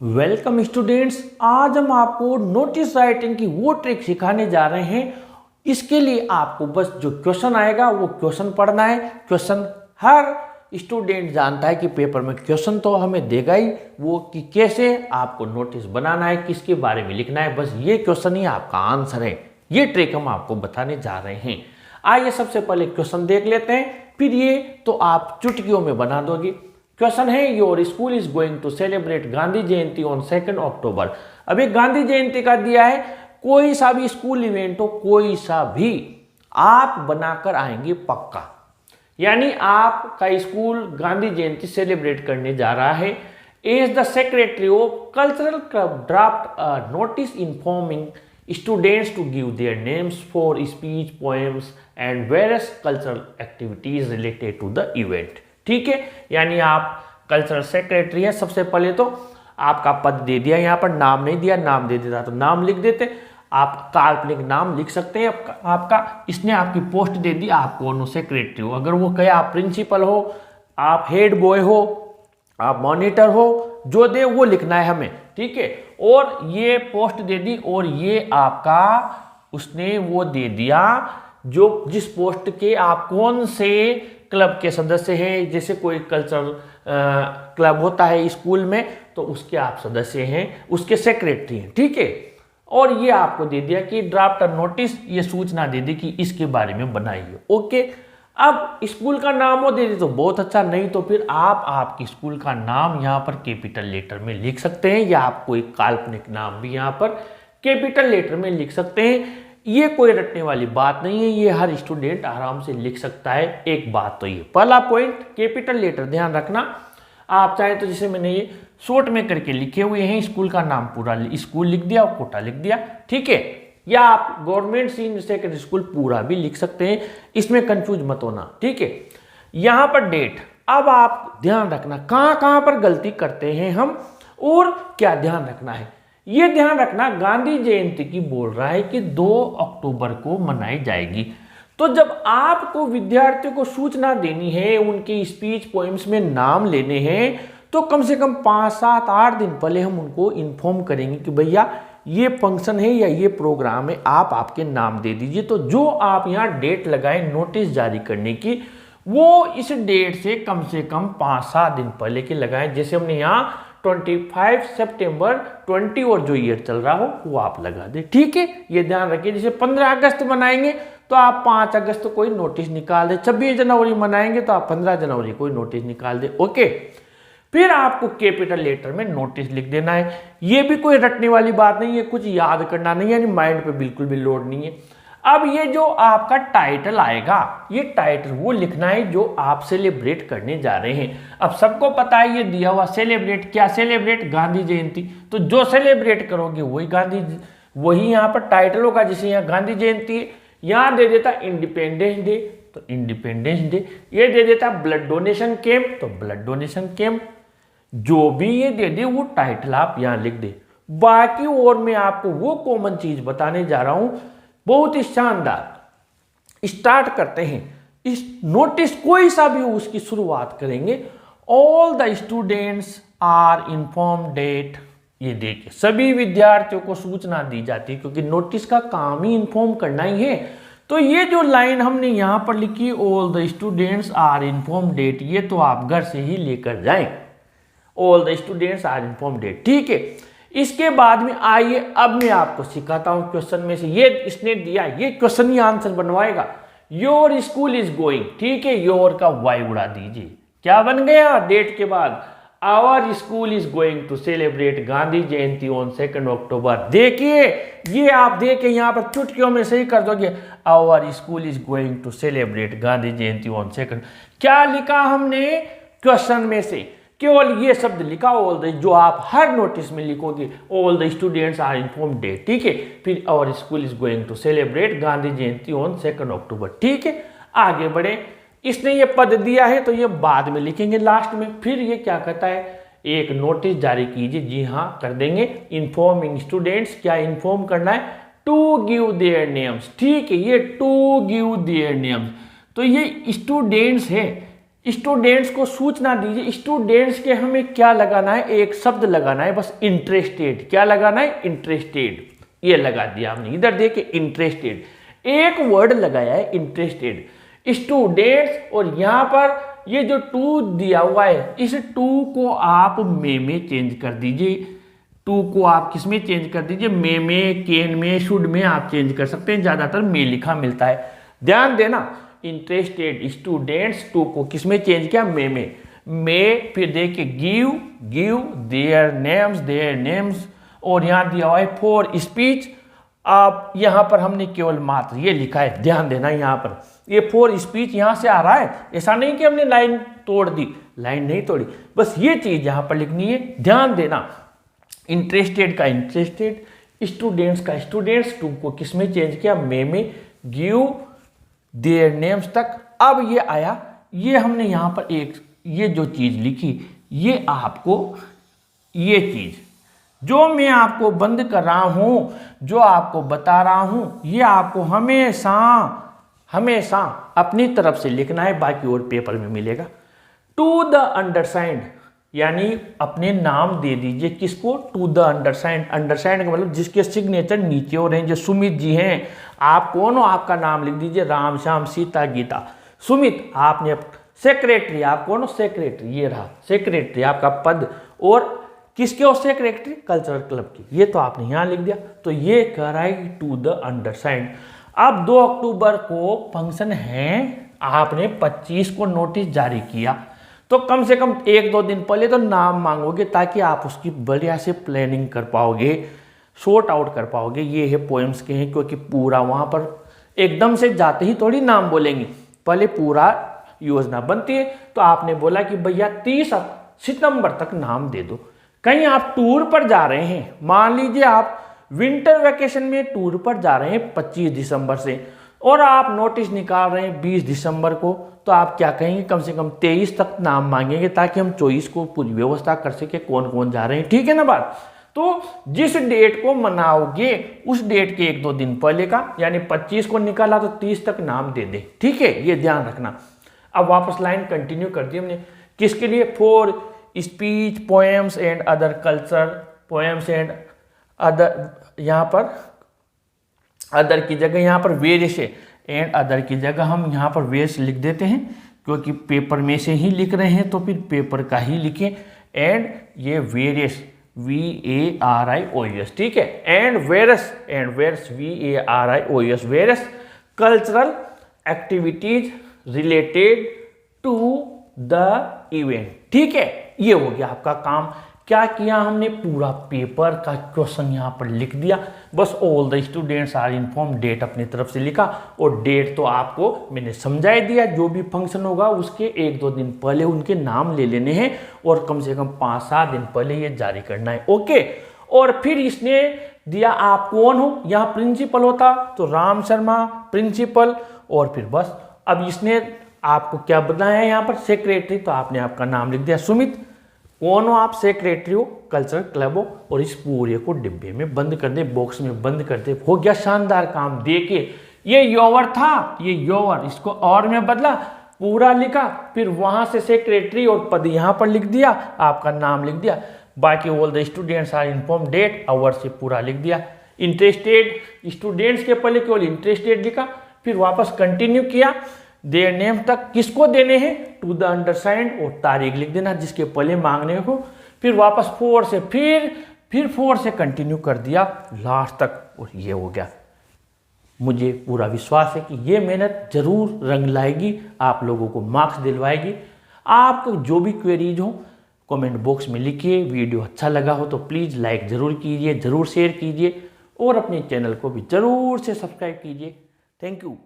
Welcome students, आज हम आपको नोटिस राइटिंग की वो ट्रिक सिखाने जा रहे हैं। इसके लिए आपको बस जो क्वेश्चन आएगा वो क्वेश्चन पढ़ना है। क्वेश्चन हर स्टूडेंट जानता है कि पेपर में क्वेश्चन तो हमें देगा ही, वो कि कैसे आपको नोटिस बनाना है, किसके बारे में लिखना है। बस ये क्वेश्चन ही आपका आंसर है। ये ट्रिक हम आपको बताने जा रहे हैं। आइए सबसे पहले क्वेश्चन देख लेते हैं, फिर ये तो आप चुटकियों में बना दोगे। क्वेश्चन है, your school is going to celebrate Gandhi Jayanti on 2 October. अभी गांधी जयंती का दिया है, कोई सा भी स्कूल इवेंट हो, कोई सा भी आप बनाकर आएंगे पक्का। यानी आपका स्कूल गांधी जयंती सेलिब्रेट करने जा रहा है। As the secretary of cultural club draft a notice informing students to give their names for speech, poems and various cultural activities related to the event। ठीक है, यानी आप कल्चरल सेक्रेटरी है। सबसे पहले तो आपका पद दे दिया, यहाँ पर नाम नहीं दिया, नाम दे देता तो नाम लिख देते। आप काल्पनिक नाम लिख सकते हैं आपका। इसने आपकी पोस्ट दे दी, आप कौन हो, सेक्रेटरी हो। अगर वो कहे आप प्रिंसिपल हो, आप हेड बॉय हो, आप मॉनिटर हो, जो दे वो लिखना है हमें। ठीक है, और ये पोस्ट दे दी, और ये आपका उसने वो दे दिया जो जिस पोस्ट के आप कौन से क्लब के सदस्य हैं। जैसे कोई कल्चरल क्लब होता है स्कूल में, तो उसके आप सदस्य हैं, उसके सेक्रेटरी हैं। ठीक है, और ये आपको दे दिया कि ड्राफ्ट नोटिस, ये सूचना दे दी कि इसके बारे में बनाइए। ओके, अब स्कूल का नाम वो दे दी तो बहुत अच्छा, नहीं तो फिर आप आपकी स्कूल का नाम यहाँ पर कैपिटल लेटर में लिख सकते हैं, या आप कोई काल्पनिक नाम भी यहाँ पर कैपिटल लेटर में लिख सकते हैं। ये कोई रटने वाली बात नहीं है, ये हर स्टूडेंट आराम से लिख सकता है। एक बात तो ये पहला पॉइंट, कैपिटल लेटर ध्यान रखना। आप चाहे तो जैसे मैंने ये शॉर्ट में करके लिखे हुए हैं, स्कूल का नाम पूरा स्कूल लिख दिया और कोटा लिख दिया। ठीक है, या आप गवर्नमेंट सीनियर सेकेंडरी स्कूल पूरा भी लिख सकते हैं, इसमें कंफ्यूज मत होना। ठीक है, यहाँ पर डेट, अब आप ध्यान रखना कहाँ कहाँ पर गलती करते हैं हम, और क्या ध्यान रखना है। ये ध्यान रखना, गांधी जयंती की बोल रहा है कि 2 अक्टूबर को मनाई जाएगी। तो जब आपको विद्यार्थियों को सूचना देनी है, उनके स्पीच पोएम्स में नाम लेने हैं, तो कम से कम 5, 7, 8 दिन पहले हम उनको इन्फॉर्म करेंगे कि भैया ये फंक्शन है या ये प्रोग्राम है, आप आपके नाम दे दीजिए। तो जो आप यहाँ डेट लगाएं नोटिस जारी करने की, वो इस डेट से कम 5-7 दिन पहले के लगाएं। जैसे हमने यहाँ 25 सितंबर 20 और जो ईयर चल रहा हो वो आप लगा दें। ठीक है, ये ध्यान रखिए। जैसे 15 अगस्त मनाएंगे तो आप 5 अगस्त को कोई नोटिस निकाल दें। 26 जनवरी मनाएंगे तो आप 15 जनवरी कोई नोटिस निकाल दें। ओके, फिर आपको कैपिटल लेटर में नोटिस लिख देना है। ये भी कोई रटने वाली बात नहीं है, कुछ याद करना नहीं है, यानी माइंड पे बिल्कुल भी लोड नहीं है। अब ये जो आपका टाइटल आएगा, ये टाइटल वो लिखना है जो आप सेलिब्रेट करने जा रहे हैं। अब सबको पता है ये दिया हुआ सेलिब्रेट, क्या सेलिब्रेट, गांधी जयंती। तो जो सेलिब्रेट करोगे वही यहाँ पर टाइटल होगा। जैसे यहाँ गांधी जयंती है, यहाँ दे देता इंडिपेंडेंस डे तो इंडिपेंडेंस डे, ये दे देता ब्लड डोनेशन कैंप तो ब्लड डोनेशन कैंप। जो भी ये दे दे वो टाइटल आप यहाँ लिख दे। बाकी और मैं आपको वो कॉमन चीज बताने जा रहा हूं, बहुत ही शानदार। स्टार्ट करते हैं। इस नोटिस कोई सा भी हो उसकी शुरुआत करेंगे, all the students are informed that. ये देखिए, सभी विद्यार्थियों को सूचना दी जाती है, क्योंकि नोटिस का काम ही इन्फॉर्म करना ही है। तो ये जो लाइन हमने यहाँ पर लिखी, all the students are informed that, ये तो आप घर से ही लेकर जाएं। All the students are informed that. ठीक है, इसके बाद में आइए अब मैं आपको सिखाता हूं क्वेश्चन में से। ये इसने दिया, ये क्वेश्चन ही आंसर बनवाएगा। Your school is going. ठीक है, योर का वाई उड़ा दीजिए, क्या बन गया डेट के बाद, our school is going to celebrate Gandhi Jayanti on 2 October. देखिए, ये आप देखे यहाँ पर चुटकियों में सही कर दोगे, our school is going to celebrate Gandhi Jayanti on 2। क्या लिखा हमने क्वेश्चन में से, केवल ये शब्द लिखा, ऑल द, जो आप हर नोटिस में लिखोगे, all the students are informed that. ठीक है, फिर our school is going to celebrate Gandhi Jayanti on 2 October. ठीक है, आगे बढ़े। इसने ये पद दिया है तो ये बाद में लिखेंगे लास्ट में। फिर ये क्या कहता है, एक नोटिस जारी कीजिए। जी हाँ, कर देंगे। इन्फॉर्मिंग स्टूडेंट्स, क्या इन्फॉर्म करना है, टू गिव देयर नेम्स। ठीक है, ये टू गिव देयर नेम्स, तो ये स्टूडेंट्स है, स्टूडेंट्स को सूचना दीजिए। स्टूडेंट्स के हमें क्या लगाना है, एक शब्द लगाना है बस, इंटरेस्टेड। क्या लगाना है, इंटरेस्टेड। ये लगा दिया हमने, इधर देखिए इंटरेस्टेड, एक वर्ड लगाया है इंटरेस्टेड स्टूडेंट्स। और यहां पर ये जो टू दिया हुआ है, इस टू को आप में चेंज कर दीजिए। टू को आप किस में चेंज कर दीजिए, में, कैन में, शुड में आप चेंज कर सकते हैं, ज्यादातर में लिखा मिलता है। ध्यान देना, इंटरेस्टेड स्टूडेंट्स, टू को किस में चेंज किया, में। फिर देखिए गिव देयर नेम्स, और यहां दिया हुआ है फॉर स्पीच। आप यहां पर हमने केवल मात्र ये लिखा है, ध्यान देना, यहां पर ये फॉर स्पीच यहां से आ रहा है, ऐसा नहीं कि हमने लाइन तोड़ दी, लाइन नहीं तोड़ी, बस ये चीज यहां पर लिखनी है। ध्यान देना, इंटरेस्टेड का इंटरेस्टेड, स्टूडेंट्स का स्टूडेंट्स, टू को किस में चेंज किया, में, गिव देयर नेम्स तक। अब ये आया, ये हमने यहां पर एक ये जो चीज लिखी, ये आपको ये चीज जो मैं आपको बंद कर रहा हूं, जो आपको बता रहा हूं, ये आपको हमेशा अपनी तरफ से लिखना है, बाकी और पेपर में मिलेगा। टू द अंडरसाइंड, यानी अपने नाम दे दीजिए किसको, टू द अंडरसाइंड। अंडरसाइंड का मतलब जिसके सिग्नेचर नीचे हो रहे हैं, जो सुमित जी हैं, आप कौन हो, आपका नाम लिख दीजिए, राम श्याम सीता गीता सुमित। आपने सेक्रेटरी, आप कौन हो, सेक्रेटरी, ये रहा सेक्रेटरी आपका पद, और किसके हो, सेक्रेटरी कल्चरल क्लब की, ये तो आपने यहां लिख दिया। तो ये कह रहा है टू द अंडरसाइंड। अब 2 अक्टूबर को फंक्शन है, आपने 25 को नोटिस जारी किया, तो कम से कम 1-2 दिन पहले तो नाम मांगोगे, ताकि आप उसकी बढ़िया से प्लानिंग कर पाओगे, सॉर्ट आउट कर पाओगे। ये है पोएम्स के हैं, क्योंकि पूरा वहां पर एकदम से जाते ही थोड़ी नाम बोलेंगे, पहले पूरा योजना बनती है। तो आपने बोला कि भैया 30 सितंबर तक नाम दे दो। कहीं आप टूर पर जा रहे हैं, मान लीजिए आप विंटर वेकेशन में टूर पर जा रहे हैं 25 दिसंबर से, और आप नोटिस निकाल रहे हैं 20 दिसंबर को, तो आप क्या कहेंगे, कम से कम 23 तक नाम मांगेंगे, ताकि हम 24 को पूरी व्यवस्था कर सके कौन कौन जा रहे हैं। ठीक है ना बात। तो जिस डेट को मनाओगे उस डेट के 1-2 दिन पहले का, यानी 25 को निकाला तो 30 तक नाम दे दे। ठीक है, ये ध्यान रखना। अब वापस लाइन कंटिन्यू कर दी हमने, किसके लिए, for speech poems and other culture, poems and other, यहाँ पर अदर की जगह यहाँ पर वेरियस है, एंड अदर की जगह हम यहाँ पर वेरियस लिख देते हैं, क्योंकि पेपर में से ही लिख रहे हैं तो फिर पेपर का ही लिखें। एंड ये वेरियस VARIOUS, ठीक है, and various VARIOUS, various cultural activities related to the event. ठीक है, ये हो गया आपका काम। क्या किया हमने, पूरा पेपर का क्वेश्चन यहाँ पर लिख दिया, बस all the students are informed, that अपनी तरफ से लिखा, और डेट तो आपको मैंने समझा दिया, जो भी फंक्शन होगा उसके 1-2 दिन पहले उनके नाम ले लेने हैं, और कम से कम 5-7 दिन पहले ये जारी करना है। ओके, और फिर इसने दिया आप कौन हो, यहाँ प्रिंसिपल होता तो राम शर्मा प्रिंसिपल, और फिर बस अब इसने आपको क्या बताया है यहाँ पर, सेक्रेटरी, तो आपने आपका नाम लिख दिया सुमित। कौन हो आप, सेक्रेटरी हो, कल्चरल क्लब हो, और इस पूरे को डिब्बे में बंद कर दे, बॉक्स में बंद कर दे। हो गया शानदार काम। देखिए ये योवर था, ये योवर, इसको और में बदला, पूरा लिखा, फिर वहां से सेक्रेटरी और पद यहां पर लिख दिया, आपका नाम लिख दिया, बाकी all the students are informed, that our से पूरा लिख दिया। इंटरेस्टेड स्टूडेंट्स के पहले केवल इंटरेस्टेड लिखा, फिर वापस कंटिन्यू किया, देयर नेम तक किसको देने हैं, टू द अंडरसाइंड, और तारीख लिख देना जिसके पहले मांगने को, फिर वापस 4 से फिर 4 से कंटिन्यू कर दिया लास्ट तक, और ये हो गया। मुझे पूरा विश्वास है कि ये मेहनत जरूर रंग लाएगी, आप लोगों को मार्क्स दिलवाएगी। आपको जो भी क्वेरीज हो कमेंट बॉक्स में लिखिए। वीडियो अच्छा लगा हो तो प्लीज़ लाइक ज़रूर कीजिए, ज़रूर शेयर कीजिए, और अपने चैनल को भी ज़रूर से सब्सक्राइब कीजिए। Thank you.